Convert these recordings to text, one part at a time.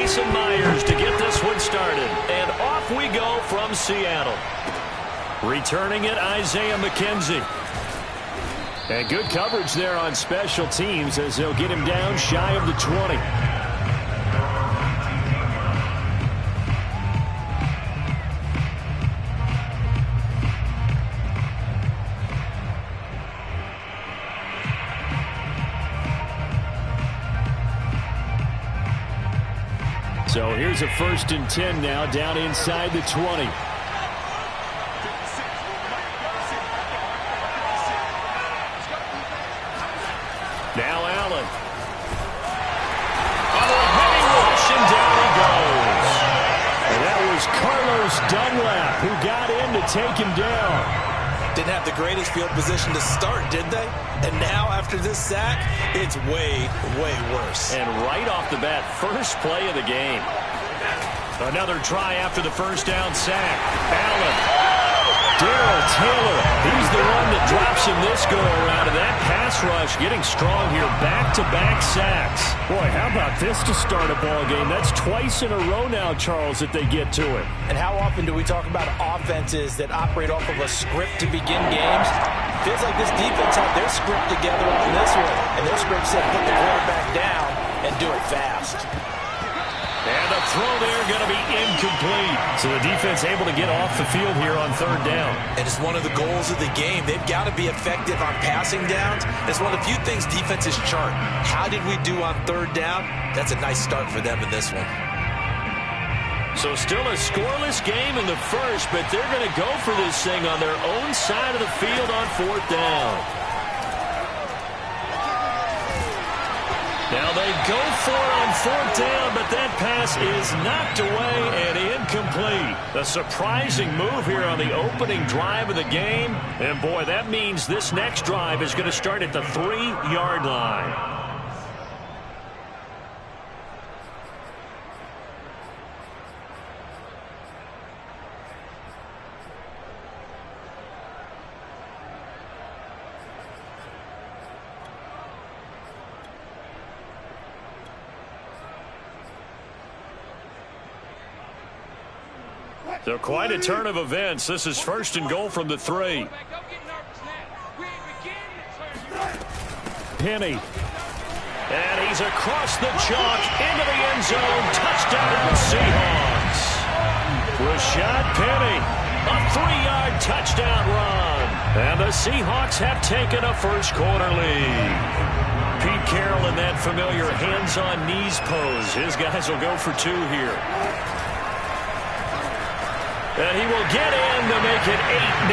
Jason Myers to get this one started. And off we go from Seattle. Returning it, Isaiah McKenzie. And good coverage there on special teams as they'll get him down shy of the 20. So here's a 1st and 10 now, down inside the 20. Now Allen. Oh, a heavy rush, and down he goes. And that was Carlos Dunlap who got in to take him down. Didn't have the greatest field position to start, did they? And now, after this sack, it's way, way worse. And right off the bat, first play of the game. Another try after the first down sack. Allen. Darrell Taylor, he's the one that drops him this go-around. And that pass rush getting strong here. Back-to-back sacks. Boy, how about this to start a ball game? That's twice in a row now, Charles, that they get to it. And how often do we talk about offenses that operate off of a script to begin games? Feels like this defense had their script together on this one. And their script said put the quarterback down and do it fast. And the throw there going to be incomplete. So the defense able to get off the field here on 3rd down. And it's one of the goals of the game. They've got to be effective on passing downs. It's one of the few things defenses chart. How did we do on 3rd down? That's a nice start for them in this one. So still a scoreless game in the first, but they're going to go for this thing on their own side of the field on 4th down. Now they go for it on 4th down, but that pass is knocked away and incomplete. A surprising move here on the opening drive of the game. And boy, that means this next drive is going to start at the 3-yard line. So quite a turn of events. This is 1st and goal from the 3. Penny. And he's across the chalk into the end zone. Touchdown, Seahawks. Rashad Penny, a 3-yard touchdown run. And the Seahawks have taken a first-quarter lead. Pete Carroll in that familiar hands-on knees pose. His guys will go for 2 here. And he will get in to make it 8-0.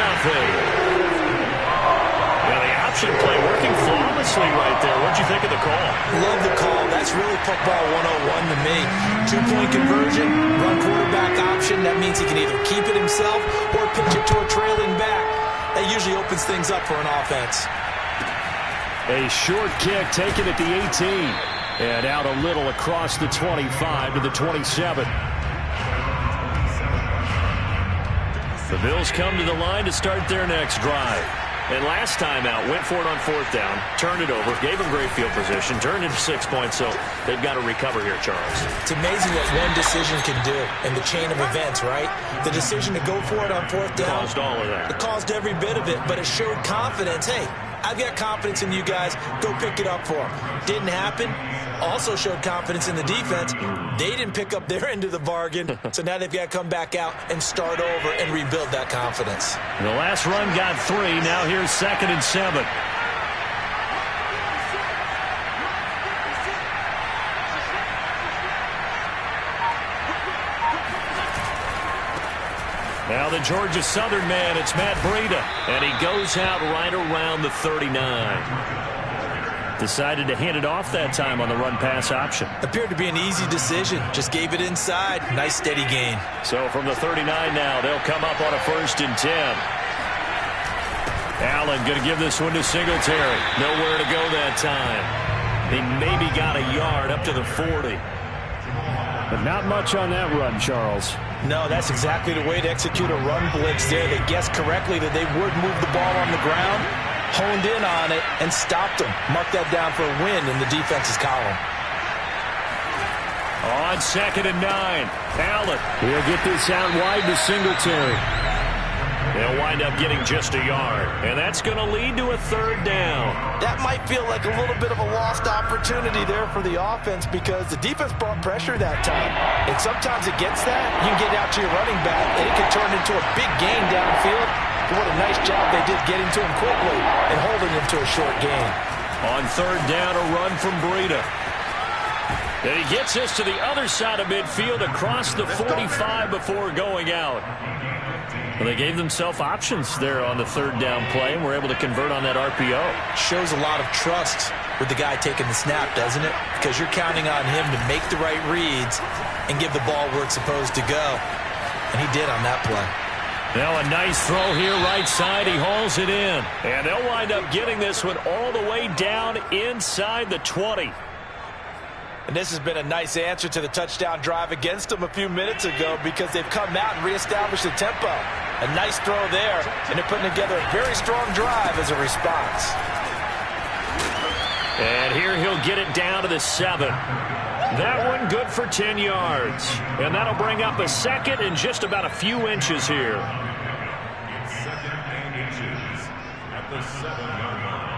Now the option play working flawlessly right there. What'd you think of the call? Love the call. That's really football 101 to me. 2-point conversion, run quarterback option. That means he can either keep it himself or pitch it to a trailing back. That usually opens things up for an offense. A short kick taken at the 18. And out a little across the 25 to the 27. The Bills come to the line to start their next drive. And last time out, went for it on 4th down, turned it over, gave them great field position, turned into 6 points, so they've got to recover here, Charles. It's amazing what one decision can do in the chain of events, right? The decision to go for it on 4th down. Caused all of that. It caused every bit of it, but it showed confidence. Hey, I've got confidence in you guys. Go pick it up for them. Didn't happen. Also showed confidence in the defense. They didn't pick up their end of the bargain, so now they've got to come back out and start over and rebuild that confidence. The last run got 3. Now here's 2nd and 7. Now the Georgia Southern man, it's Matt Breida, and he goes out right around the 39. Decided to hand it off that time on the run-pass option. Appeared to be an easy decision. Just gave it inside. Nice steady gain. So from the 39 now, they'll come up on a 1st and 10. Allen going to give this one to Singletary. Nowhere to go that time. He maybe got a yard up to the 40. But not much on that run, Charles. No, that's exactly the way to execute a run blitz there. They guessed correctly that they would move the ball on the ground, honed in on it, and stopped them. Mark that down for a win in the defense's column. On 2nd and 9, Allen. He'll get this out wide to Singletary. They'll wind up getting just a yard, and that's going to lead to a 3rd down. That might feel like a little bit of a lost opportunity there for the offense because the defense brought pressure that time. And sometimes against that, you can get out to your running back, and it can turn into a big gain downfield. But what a nice job they did getting to him quickly and holding him to a short gain. On 3rd down, a run from Breida. And he gets us to the other side of midfield across the 45 before going out. Well, they gave themselves options there on the 3rd down play, and were able to convert on that RPO. Shows a lot of trust with the guy taking the snap, doesn't it? Because you're counting on him to make the right reads and give the ball where it's supposed to go. And he did on that play. Now a nice throw here right side. He hauls it in. And they'll wind up getting this one all the way down inside the 20. And this has been a nice answer to the touchdown drive against them a few minutes ago because they've come out and reestablished the tempo. A nice throw there, and they're putting together a very strong drive as a response. And here he'll get it down to the 7. That one good for 10 yards. And that'll bring up a 2nd and just about a few inches here. 2nd and inches at the 7-yard line.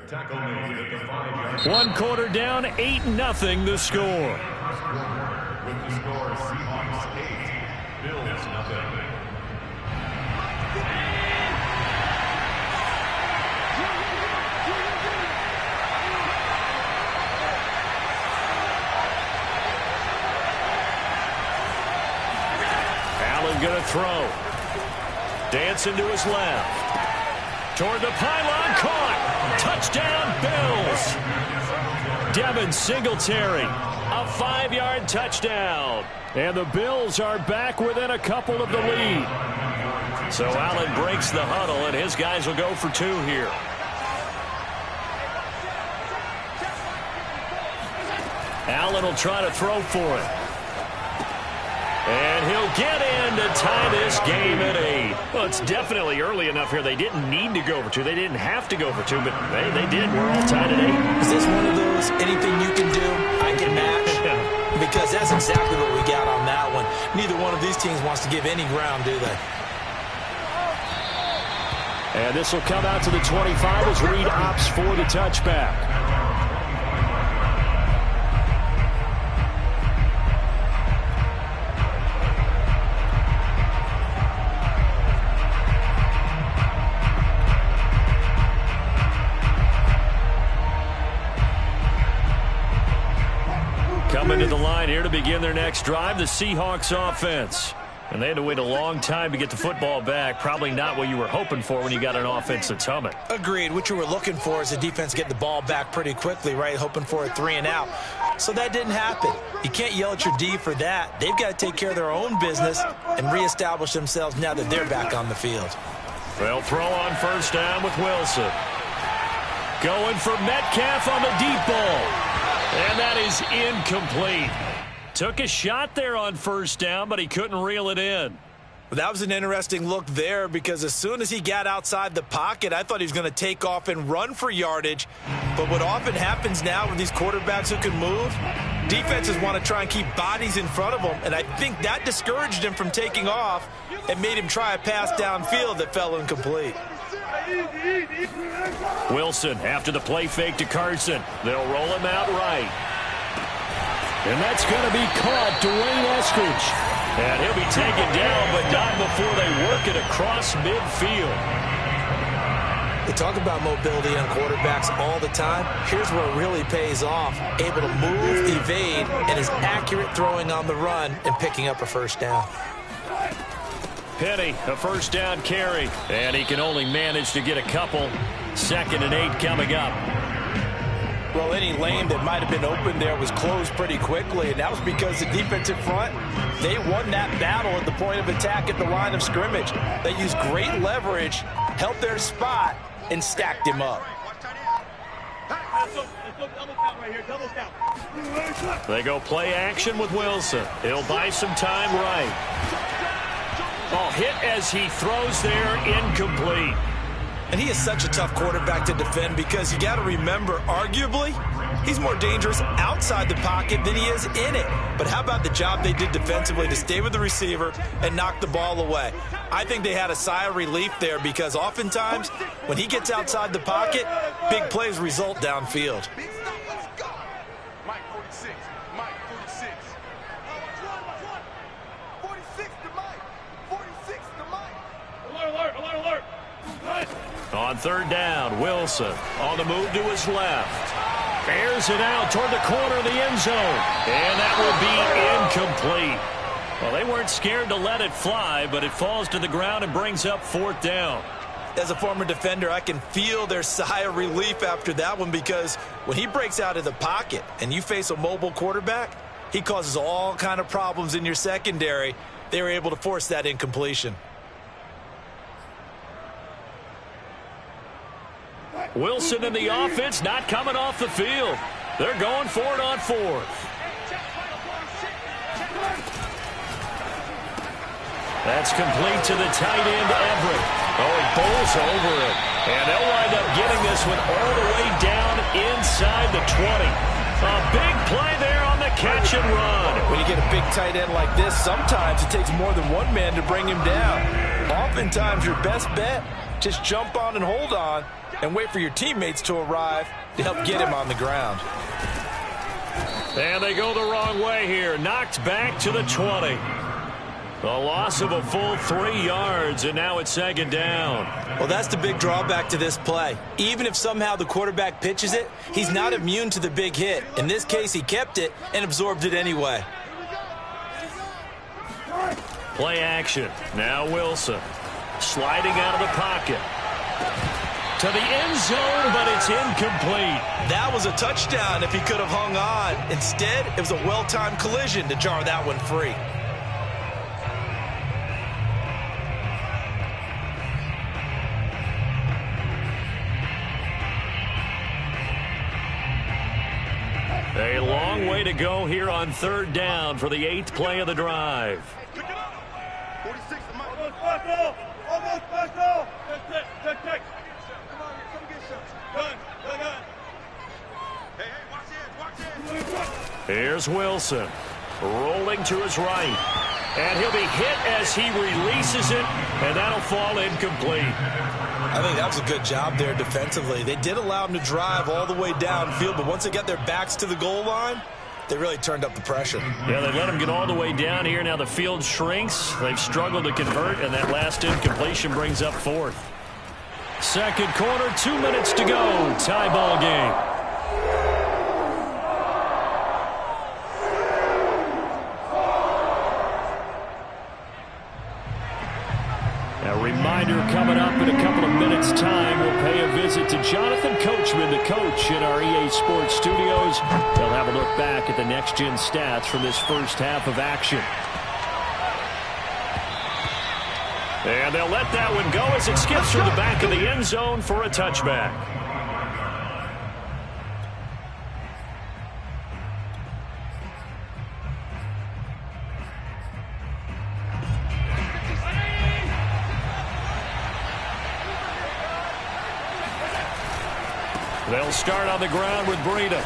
Tackle made at the 5-yard line. 1 quarter down, 8-0 the score. With the score, Seahawks 8, Bills 0. Allen going to throw. Dancing to his left. Toward the pylon, caught. Touchdown, Bills. Devin Singletary, a 5-yard touchdown. And the Bills are back within a couple of the lead. So Allen breaks the huddle, and his guys will go for 2 here. Allen will try to throw for it. And he'll get in to tie this game at 8. Well, it's definitely early enough here. They didn't need to go for 2. They didn't have to go for 2, but they did. We're all tied at 8. Is this one of those anything you can do, I can match? Because that's exactly what we got on that one. Neither one of these teams wants to give any ground, do they? And this will come out to the 25 as Reed opts for the touchback. Coming to the line here to begin their next drive, the Seahawks offense. And they had to wait a long time to get the football back. Probably not what you were hoping for when you got an offense that's humming. Agreed. What you were looking for is the defense getting the ball back pretty quickly, right? Hoping for a 3 and out. So that didn't happen. You can't yell at your D for that. They've got to take care of their own business and reestablish themselves now that they're back on the field. They'll throw on 1st down with Wilson. Going for Metcalf on the deep ball. And that is incomplete. Took a shot there on 1st down, but he couldn't reel it in. Well, that was an interesting look there because as soon as he got outside the pocket, I thought he was going to take off and run for yardage. But what often happens now with these quarterbacks who can move, defenses want to try and keep bodies in front of them. And I think that discouraged him from taking off and made him try a pass downfield that fell incomplete. Wilson after the play fake to Carson. They'll roll him out right. And that's going to be caught. Dwayne Eskridge. And he'll be taken down, but not before they work it across midfield. They talk about mobility on quarterbacks all the time. Here's where it really pays off. Able to move, evade, and is accurate throwing on the run and picking up a 1st down. Penny, a 1st down carry. And he can only manage to get a couple. 2nd and 8 coming up. Well, any lane that might have been open there was closed pretty quickly, and that was because the defensive front, they won that battle at the point of attack at the line of scrimmage. They used great leverage, held their spot, and stacked him up. They go play action with Wilson. He'll buy some time right. Oh, hit as he throws there, incomplete. And he is such a tough quarterback to defend because you got to remember, arguably, he's more dangerous outside the pocket than he is in it. But how about the job they did defensively to stay with the receiver and knock the ball away? I think they had a sigh of relief there because oftentimes when he gets outside the pocket, big plays result downfield. Mike 46. Mike 46. 46 to Mike. 46 to Mike. Alert, alert, alert, alert. On third down, Wilson on the move to his left. Airs it out toward the corner of the end zone. And that will be incomplete. Well, they weren't scared to let it fly, but it falls to the ground and brings up fourth down. As a former defender, I can feel their sigh of relief after that one because when he breaks out of the pocket and you face a mobile quarterback, he causes all kind of problems in your secondary. They were able to force that incompletion. Wilson and the offense not coming off the field. They're going for it on fourth. That's complete to the tight end, Everett. Oh, he bowls over it. And they'll wind up getting this one all the way down inside the 20. A big play there on the catch and run. When you get a big tight end like this, sometimes it takes more than one man to bring him down. Oftentimes, your best bet, just jump on and hold on and wait for your teammates to arrive to help get him on the ground. And they go the wrong way here. Knocked back to the 20. A loss of a full 3 yards, and now it's second down. Well, that's the big drawback to this play. Even if somehow the quarterback pitches it, he's not immune to the big hit. In this case, he kept it and absorbed it anyway. Play action. Now Wilson sliding out of the pocket. To the end zone, but it's incomplete. That was a touchdown if he could have hung on. Instead, it was a well-timed collision to jar that one free. A long way to go here on third down for the 8th play of the drive. 46 to Mike. Almost special. Check. Come on, come get some. Gun. Hey, watch it. Here's Wilson rolling to his right. And he'll be hit as he releases it, and that'll fall incomplete. I think that was a good job there defensively. They did allow him to drive all the way downfield, but once they got their backs to the goal line, they really turned up the pressure. Yeah, they let him get all the way down here. Now the field shrinks. They've struggled to convert, and that last incompletion brings up fourth. Second quarter, 2 minutes to go. Tie ball game. A reminder coming up in a couple of minutes' time. We'll pay a visit to Jonathan Coachman, the coach in our EA Sports studios. They'll have a look back at the next-gen stats from this first half of action. And they'll let that one go as it skips through the back of the end zone for a touchback. They'll start on the ground with Breida.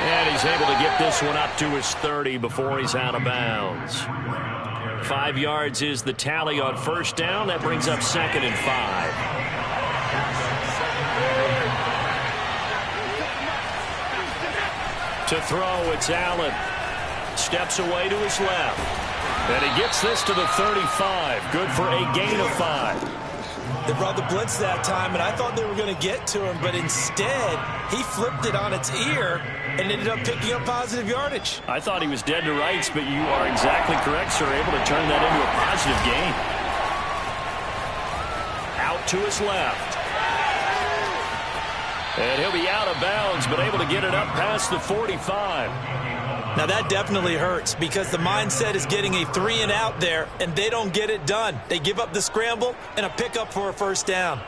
And he's able to get this one up to his 30 before he's out of bounds. 5 yards is the tally on first down. That brings up 2nd and 5. To throw, it's Allen. Steps away to his left. And he gets this to the 35. Good for a gain of 5. They brought the blitz that time, and I thought they were going to get to him, but instead, he flipped it on its ear and ended up picking up positive yardage. I thought he was dead to rights, but you are exactly correct, sir. Able to turn that into a positive gain. Out to his left. And he'll be out of bounds, but able to get it up past the 45. Now that definitely hurts because the mindset is getting a 3-and-out there, and they don't get it done. They give up the scramble and a pickup for a first down.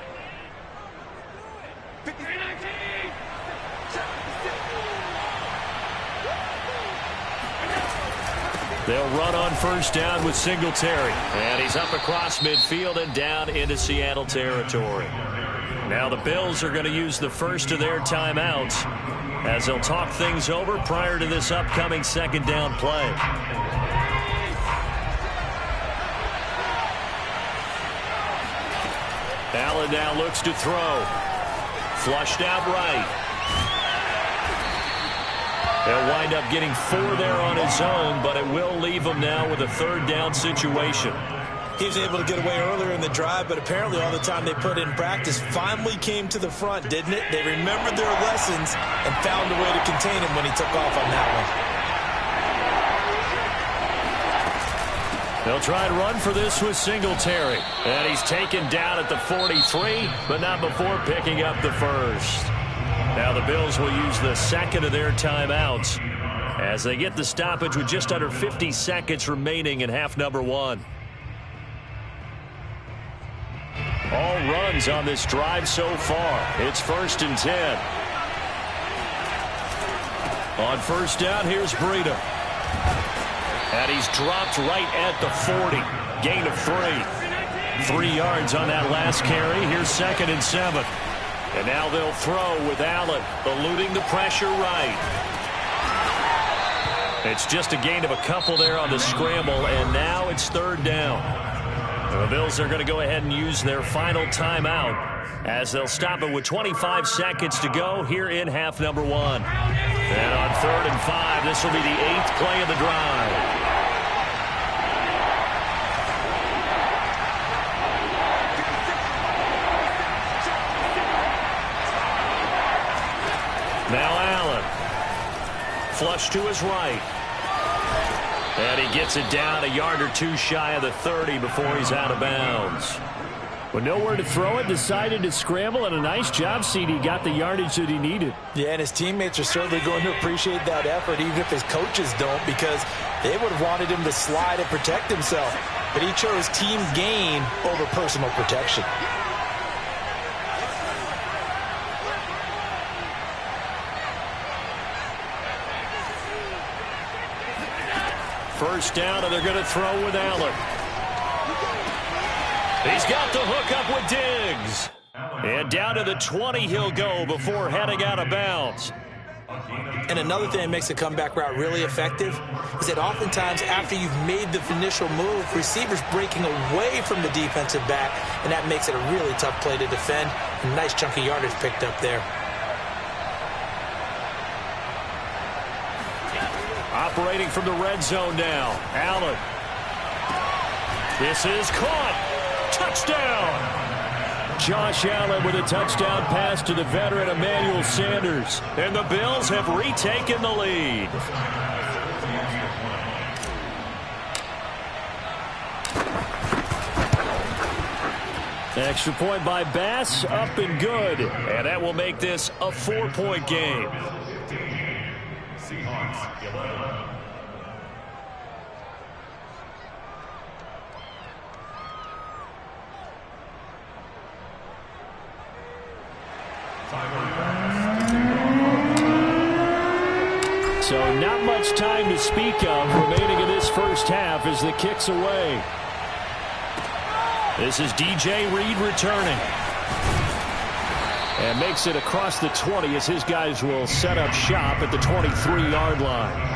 They'll run on first down with Singletary. And he's up across midfield and down into Seattle territory. Now the Bills are going to use the first of their timeouts as they'll talk things over prior to this upcoming second down play. Allen now looks to throw. Flushed out right. They'll wind up getting 4 there on his own, but it will leave him now with a third down situation. He was able to get away earlier in the drive, but apparently all the time they put in practice finally came to the front, didn't it? They remembered their lessons and found a way to contain him when he took off on that one. They'll try and run for this with Singletary. And he's taken down at the 43, but not before picking up the first. Now the Bills will use the second of their timeouts as they get the stoppage with just under 50 seconds remaining in half number 1. All runs on this drive so far. It's 1st and 10. On first down, here's Breida. And he's dropped right at the 40. Gain of 3. 3 yards on that last carry. Here's 2nd and 7. And now they'll throw with Allen, eluding the pressure right. It's just a gain of a couple there on the scramble, and now it's 3rd down. The Bills are going to go ahead and use their final timeout as they'll stop it with 25 seconds to go here in half number 1. And on 3rd and 5, this will be the 8th play of the drive. Now Allen. Flush to his right. And he gets it down a yard or 2 shy of the 30 before he's out of bounds. With nowhere to throw it, decided to scramble, and a nice job, CD. Got the yardage that he needed. Yeah, and his teammates are certainly going to appreciate that effort, even if his coaches don't, because they would have wanted him to slide and protect himself. But he chose team gain over personal protection. First down, and they're going to throw with Allen. He's got the hook up with Diggs. And down to the 20 he'll go before heading out of bounds. And another thing that makes the comeback route really effective is that oftentimes after you've made the initial move, receivers breaking away from the defensive back, and that makes it a really tough play to defend. A nice chunky yardage picked up there. Operating from the red zone now. Allen. This is caught. Touchdown. Josh Allen with a touchdown pass to the veteran Emmanuel Sanders. And the Bills have retaken the lead. Extra point by Bass, up and good. And that will make this a 4-point game. So not much time to speak of remaining in this first half as the kick's away. This is DJ Reed returning. And makes it across the 20 as his guys will set up shop at the 23-yard line.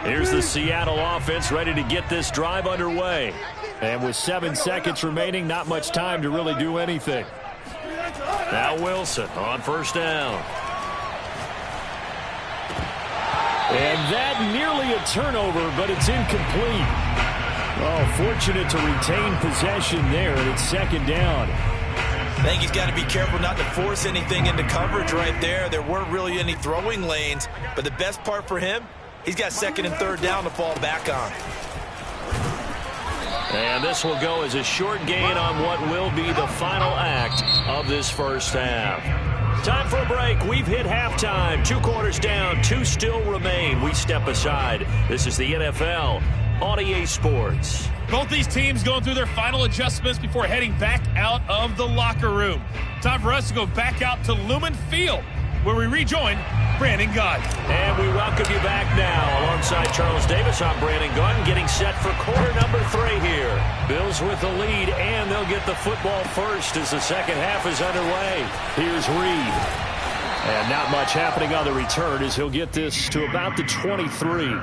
Here's the Seattle offense ready to get this drive underway. And with 7 seconds remaining, not much time to really do anything. Now Wilson on first down. And that nearly a turnover, but it's incomplete. Oh, fortunate to retain possession there, and it's second down. I think he's got to be careful not to force anything into coverage right there. There weren't really any throwing lanes, but the best part for him, He's got second and third down to fall back on. And this will go as a short gain on what will be the final act of this first half. Time for a break. We've hit halftime. 2 quarters down, 2 still remain. We step aside. This is the NFL on EA Sports. Both these teams going through their final adjustments before heading back out of the locker room. Time for us to go back out to Lumen Field, where we rejoin Brandon Gunn. And we welcome you back now. Alongside Charles Davis, I'm Brandon Gunn, getting set for quarter number 3 here. Bills with the lead, and they'll get the football first as the second half is underway. Here's Reed. And not much happening on the return as he'll get this to about the 23.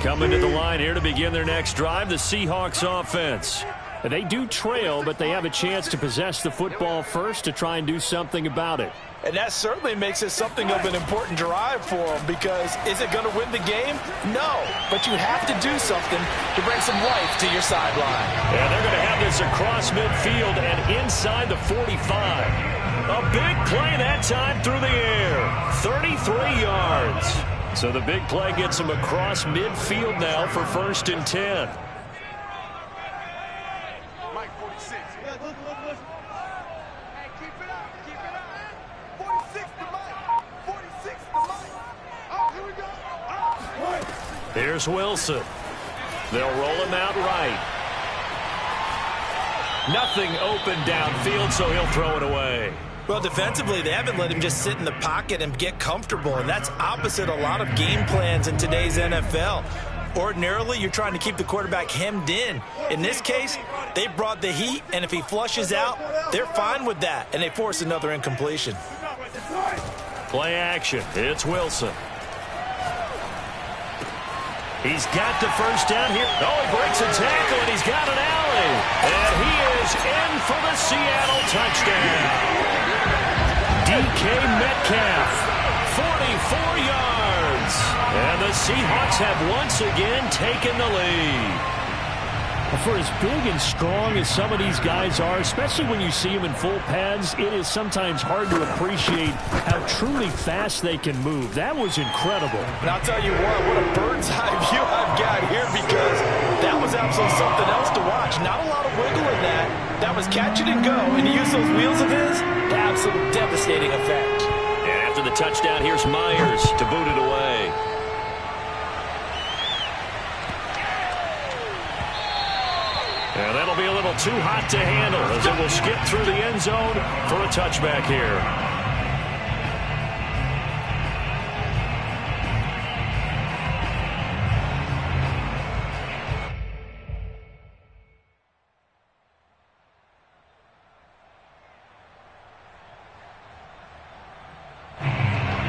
Coming to the line here to begin their next drive, the Seahawks offense. They do trail, but they have a chance to possess the football first to try and do something about it. And that certainly makes it something of an important drive for them, because is it going to win the game? No, but you have to do something to bring some life to your sideline. And they're going to have this across midfield and inside the 45. A big play that time through the air, 33 yards. So the big play gets them across midfield now for 1st and 10. Mike, 46. Yeah, look. Hey, keep it up. 46 to Mike. 46 to Mike. Oh, here we go. Oh, Here's Wilson. They'll roll him out right. Nothing open downfield, so he'll throw it away. Well, defensively, they haven't let him just sit in the pocket and get comfortable, and that's opposite a lot of game plans in today's NFL. Ordinarily, you're trying to keep the quarterback hemmed in. In this case, they brought the heat, and if he flushes out, they're fine with that, and they force another incompletion. Play action. It's Wilson. He's got the first down here. Oh, he breaks a tackle, and he's got an alley. And he is in for the Seattle touchdown. DK Metcalf, 44 yards. And the Seahawks have once again taken the lead. For as big and strong as some of these guys are, especially when you see them in full pads, it is sometimes hard to appreciate how truly fast they can move. That was incredible. And I'll tell you what a bird's eye view I've got here, because that was absolutely something else to watch. Not a lot of wiggle in that. That was catch it and go, and he used those wheels of his to absolute devastating effect. And after the touchdown, here's Myers to boot it away. And that'll be a little too hot to handle as it will skip through the end zone for a touchback here.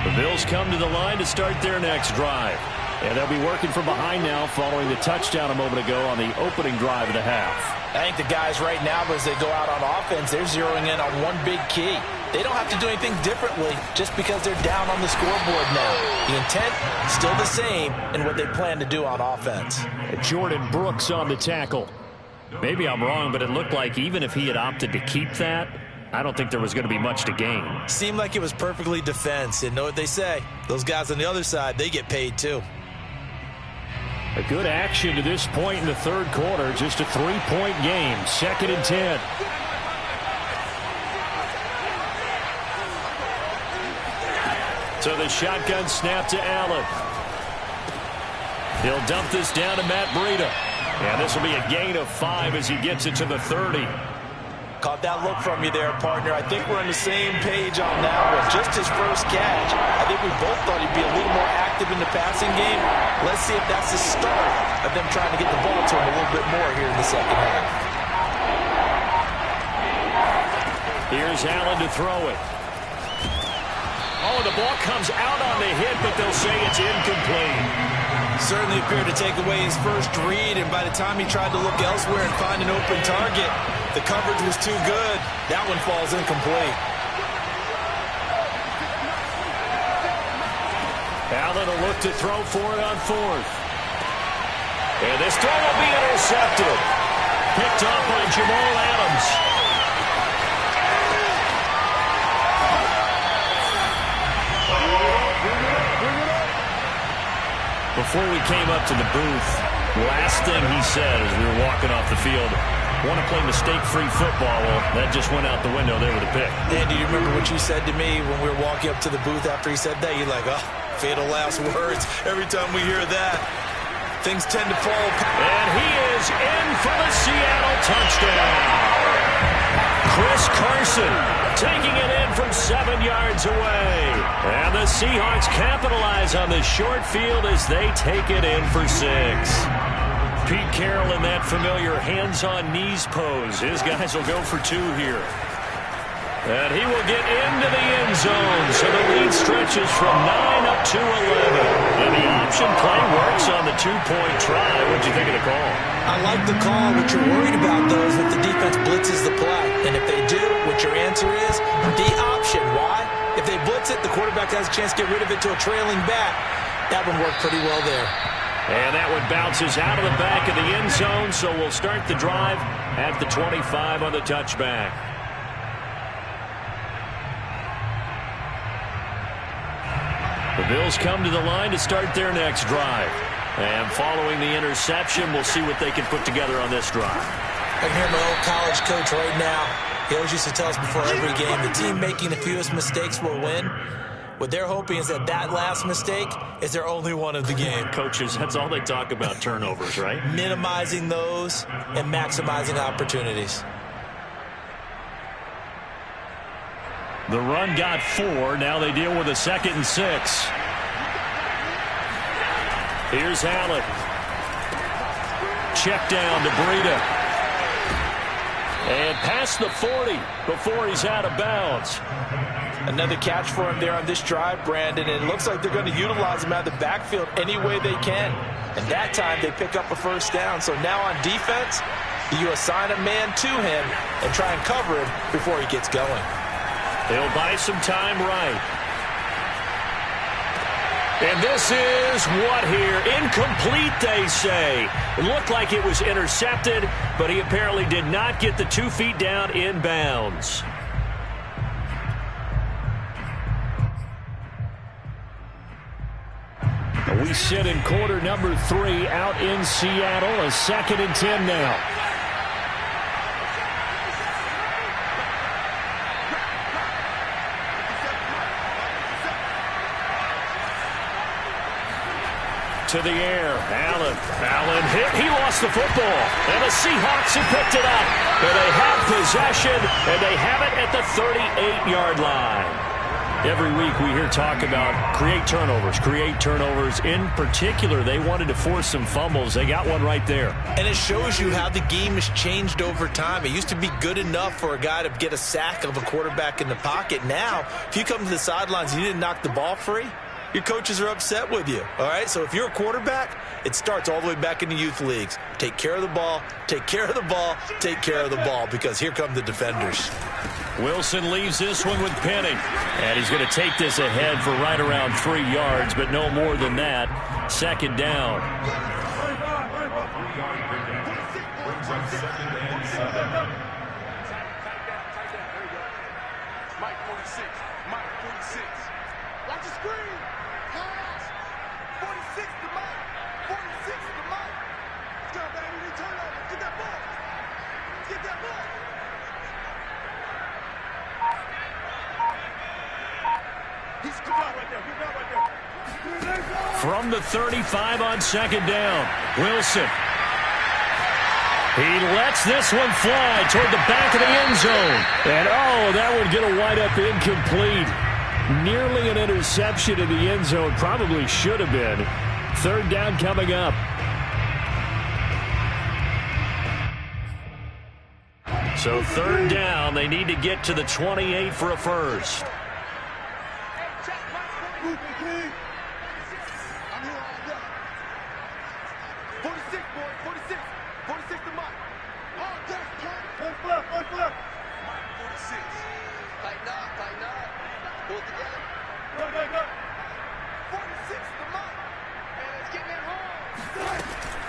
The Bills come to the line to start their next drive. And they'll be working from behind now following the touchdown a moment ago on the opening drive of the half. I think the guys right now, as they go out on offense, they're zeroing in on one big key. They don't have to do anything differently just because they're down on the scoreboard now. The intent still the same in what they plan to do on offense. Jordan Brooks on the tackle. Maybe I'm wrong, but it looked like even if he had opted to keep that, I don't think there was going to be much to gain. Seemed like it was perfectly defense. And know what they say? Those guys on the other side, they get paid too. A good action to this point in the third quarter. Just a 3-point game. 2nd and 10. So the shotgun snap to Allen. He'll dump this down to Matt Breida. And this will be a gain of 5 as he gets it to the 30. Caught that look from you there, partner. I think we're on the same page on that one. Just his first catch. I think we both thought he'd be a little more active in the passing game. Let's see if that's the start of them trying to get the ball to him a little bit more here in the second half. Here's Allen to throw it. Oh, the ball comes out on the hit, but they'll say it's incomplete. Certainly appeared to take away his first read, and by the time he tried to look elsewhere and find an open target, the coverage was too good. That one falls incomplete. Allen will look to throw for it on 4th. And this throw will be intercepted. Picked off by Jamal Adams. Before we came up to the booth, last thing he said as we were walking off the field, want to play mistake-free football. Well, that just went out the window there with a pick. And do you remember what you said to me when we were walking up to the booth after he said that? You're like, oh, fatal last words. Every time we hear that, things tend to fall. And he is in for the Seattle touchdown. Chris Carson taking it in from 7 yards away. And the Seahawks capitalize on the short field as they take it in for 6. Pete Carroll in that familiar hands-on knees pose. His guys will go for 2 here. And he will get into the end zone. So the lead stretches from 9 up to 11. And the option play works on the 2-point try. What'd you think of the call? I like the call. What you're worried about, though, is that the defense blitzes the play. And if they do, what your answer is, the option. Why? If they blitz it, the quarterback has a chance to get rid of it to a trailing back. That would work pretty well there. And that one bounces out of the back of the end zone. So we'll start the drive at the 25 on the touchback. The Bills come to the line to start their next drive. And following the interception, we'll see what they can put together on this drive. I can hear my old college coach right now. He always used to tell us before every game, the team making the fewest mistakes will win. What they're hoping is that that last mistake is their only one of the game. Coaches, that's all they talk about, turnovers, right? Minimizing those and maximizing opportunities. The run got 4. Now they deal with a 2nd and 6. Here's Allen. Check down to Breida. And past the 40 before he's out of bounds. Another catch for him there on this drive, Brandon. And it looks like they're going to utilize him out of the backfield any way they can. And that time they pick up a first down. So now on defense, you assign a man to him and try and cover him before he gets going. He'll buy some time right. And this is what here? Incomplete, they say. It looked like it was intercepted, but he apparently did not get the 2 feet down in bounds. We sit in quarter number 3 out in Seattle. A 2nd and 10 now. To the air. Allen hit. He lost the football. And the Seahawks have picked it up. And they have possession. And they have it at the 38-yard line. Every week we hear talk about create turnovers. In particular, they wanted to force some fumbles. They got one right there. And it shows you how the game has changed over time. It used to be good enough for a guy to get a sack of a quarterback in the pocket. Now, if you come to the sidelines and you didn't knock the ball free, your coaches are upset with you, all right? So if you're a quarterback, it starts all the way back in the youth leagues. Take care of the ball, take care of the ball, take care of the ball, because here come the defenders. Wilson leaves this one with Penny. And he's going to take this ahead for right around 3 yards, but no more than that. 2nd down. Mike 46. Mike 46. Watch the screen. Pass. 46 to Mike. 46 to Mike. Go, baby. Turn over. Get that ball. Get that ball. He's good right there. Good right there. From the 35 on 2nd down. Wilson. He lets this one fly toward the back of the end zone. And, that would get a wind up incomplete. Nearly an interception in the end zone. Probably should have been. 3rd down coming up. So 3rd down. They need to get to the 28 for a first.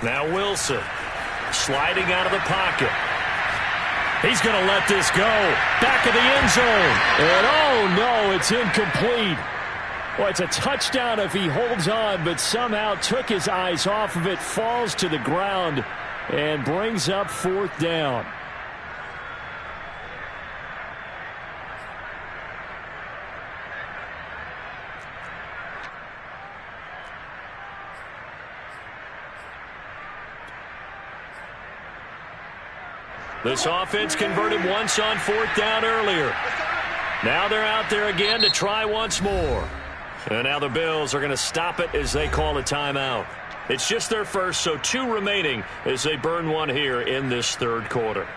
Now Wilson sliding out of the pocket. He's going to let this go. Back of the end zone. And no, it's incomplete. Well, it's a touchdown if he holds on, but somehow took his eyes off of it, falls to the ground, and brings up 4th down. This offense converted once on 4th down earlier. Now they're out there again to try once more. And now the Bills are going to stop it as they call a timeout. It's just their first, so 2 remaining as they burn one here in this 3rd quarter.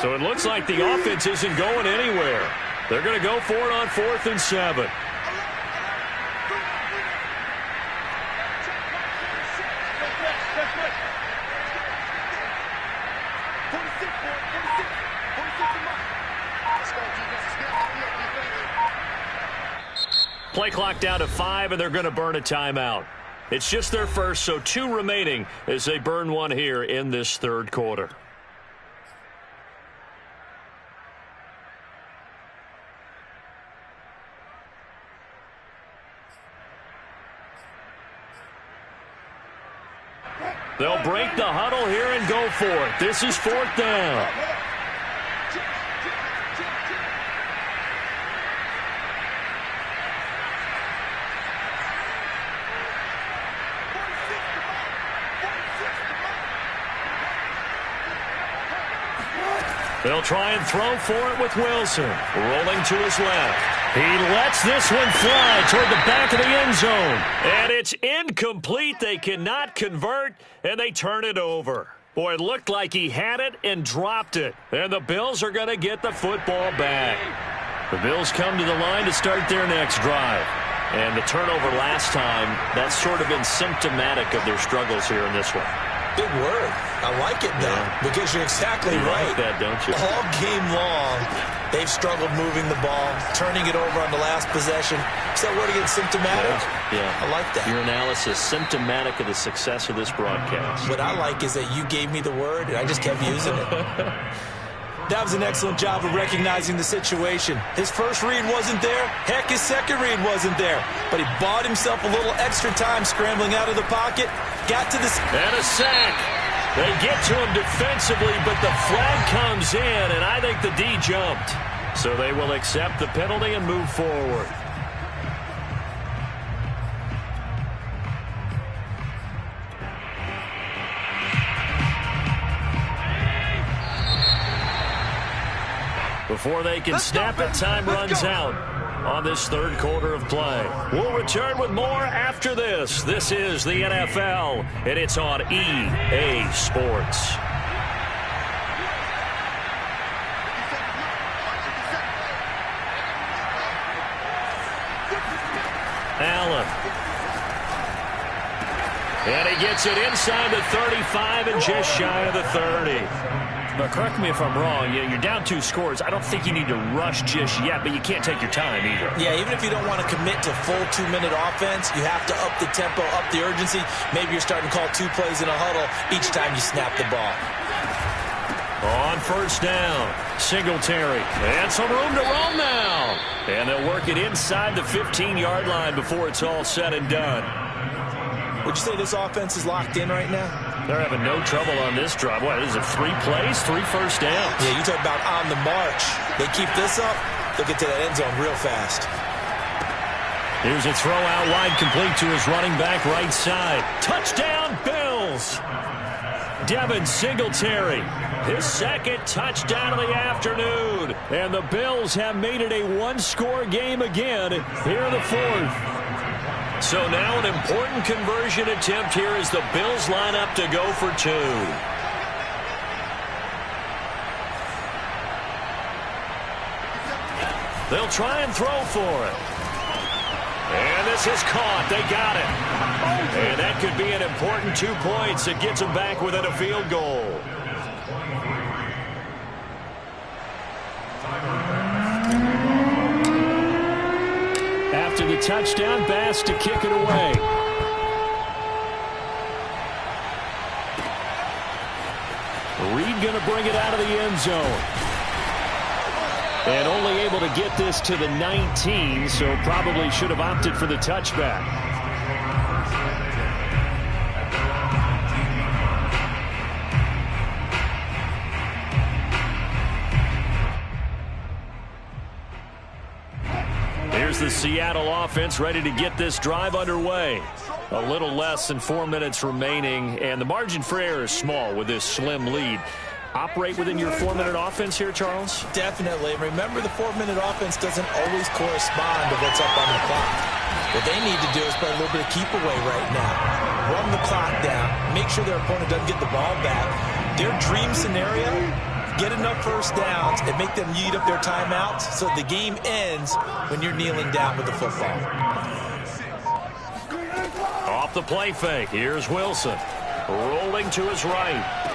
So it looks like the offense isn't going anywhere. They're going to go for it on 4th and 7. Play clock down to 5, and they're going to burn a timeout. It's just their first, so 2 remaining as they burn one here in this 3rd quarter. They'll break the huddle here and go for it. This is 4th down. They'll try and throw for it with Wilson. Rolling to his left. He lets this one fly toward the back of the end zone. And it's incomplete. They cannot convert, and they turn it over. Boy, it looked like he had it and dropped it. And the Bills are going to get the football back. The Bills come to the line to start their next drive. And the turnover last time, that's sort of been symptomatic of their struggles here in this one. Big word. I like it, though, because you're exactly right. You like that, don't you? All game long, they've struggled moving the ball, turning it over on the last possession. Is that word again, symptomatic? Yeah. I like that. Your analysis, symptomatic of the success of this broadcast. What I like is that you gave me the word, and I just kept using it. That was an excellent job of recognizing the situation. His first read wasn't there. Heck, his second read wasn't there. But he bought himself a little extra time scrambling out of the pocket. Got to the... And a sack. They get to him defensively, but the flag comes in, and I think the D jumped. So they will accept the penalty and move forward. Before they can snap it, time runs out on this 3rd quarter of play. We'll return with more after this. This is the NFL, and it's on EA Sports. Allen. And he gets it inside the 35 and just shy of the 30. Now, correct me if I'm wrong. You're down 2 scores. I don't think you need to rush just yet, but you can't take your time either. Yeah, even if you don't want to commit to full 2-minute offense, you have to up the tempo, up the urgency. Maybe you're starting to call 2 plays in a huddle each time you snap the ball. On 1st down, Singletary. And some room to roam now. And they'll work it inside the 15-yard line before it's all said and done. Would you say this offense is locked in right now? They're having no trouble on this drive. What is it, 3 plays, 3 first downs? Yeah, you talk about on the march. They keep this up, they'll get to that end zone real fast. Here's a throw out wide, complete to his running back right side. Touchdown, Bills! Devin Singletary, his 2nd touchdown of the afternoon. And the Bills have made it a 1-score game again here in the 4th. So now an important conversion attempt here as the Bills line up to go for 2. They'll try and throw for it. And this is caught. They got it. And that could be an important 2 points that gets them back within a field goal. After the touchdown, Bass to kick it away. Reed going to bring it out of the end zone. And only able to get this to the 19, so probably should have opted for the touchback. Here's the Seattle offense ready to get this drive underway. A little less than 4 minutes remaining, and the margin for error is small with this slim lead. Operate within your 4-minute offense here, Charles? Definitely. Remember, the 4-minute offense doesn't always correspond to what's up on the clock. What they need to do is play a little bit of keep away right now. Run the clock down. Make sure their opponent doesn't get the ball back. Their dream scenario, get enough first downs and make them eat up their timeouts so the game ends when you're kneeling down with the football. Off the play fake. Here's Wilson. Rolling to his right.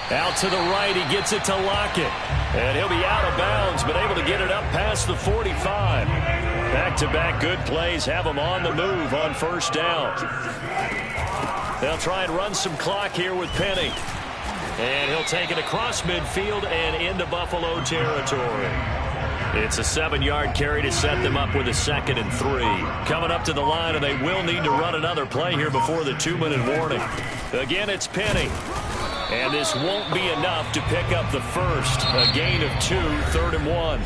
Out to the right, he gets it to Lockett. And he'll be out of bounds, but able to get it up past the 45. Back-to-back good plays have him on the move on first down. They'll try and run some clock here with Penny. And he'll take it across midfield and into Buffalo territory. It's a 7-yard carry to set them up with a 2nd and 3. Coming up to the line, and they will need to run another play here before the 2-minute warning. Again, it's Penny. And this won't be enough to pick up the first. A gain of 2, 3rd and 1.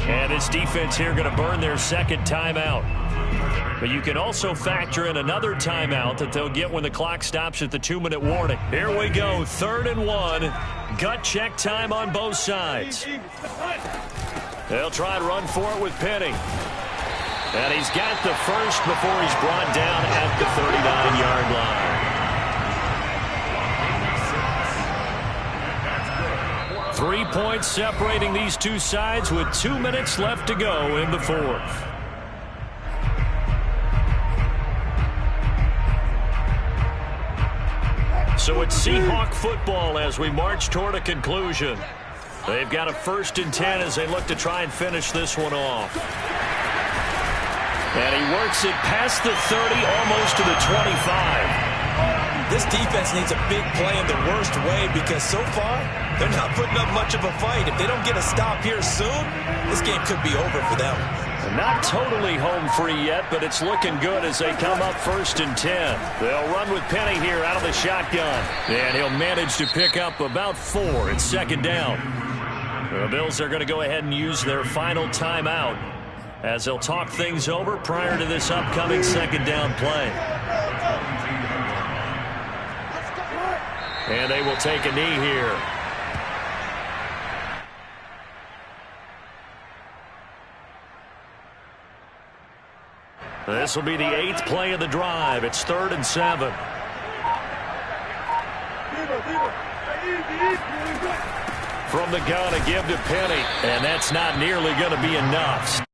And this defense here going to burn their second timeout. But you can also factor in another timeout that they'll get when the clock stops at the 2-minute warning. Here we go, 3rd and 1. Gut check time on both sides. They'll try and run for it with Penny. And he's got the first before he's brought down at the 39-yard line. 3 points separating these two sides with 2 minutes left to go in the fourth. So it's Seahawk football as we march toward a conclusion. They've got a 1st and 10 as they look to try and finish this one off. And he works it past the 30, almost to the 25. This defense needs a big play in the worst way because so far, they're not putting up much of a fight. If they don't get a stop here soon, this game could be over for them. Not totally home free yet, but it's looking good as they come up 1st and 10. They'll run with Penny here out of the shotgun. And he'll manage to pick up about 4. It's 2nd down. The Bills are going to go ahead and use their final timeout as they'll talk things over prior to this upcoming 2nd down play. And they will take a knee here. This will be the 8th play of the drive. It's 3rd and 7. From the gun, a give to Penny. And that's not nearly going to be enough.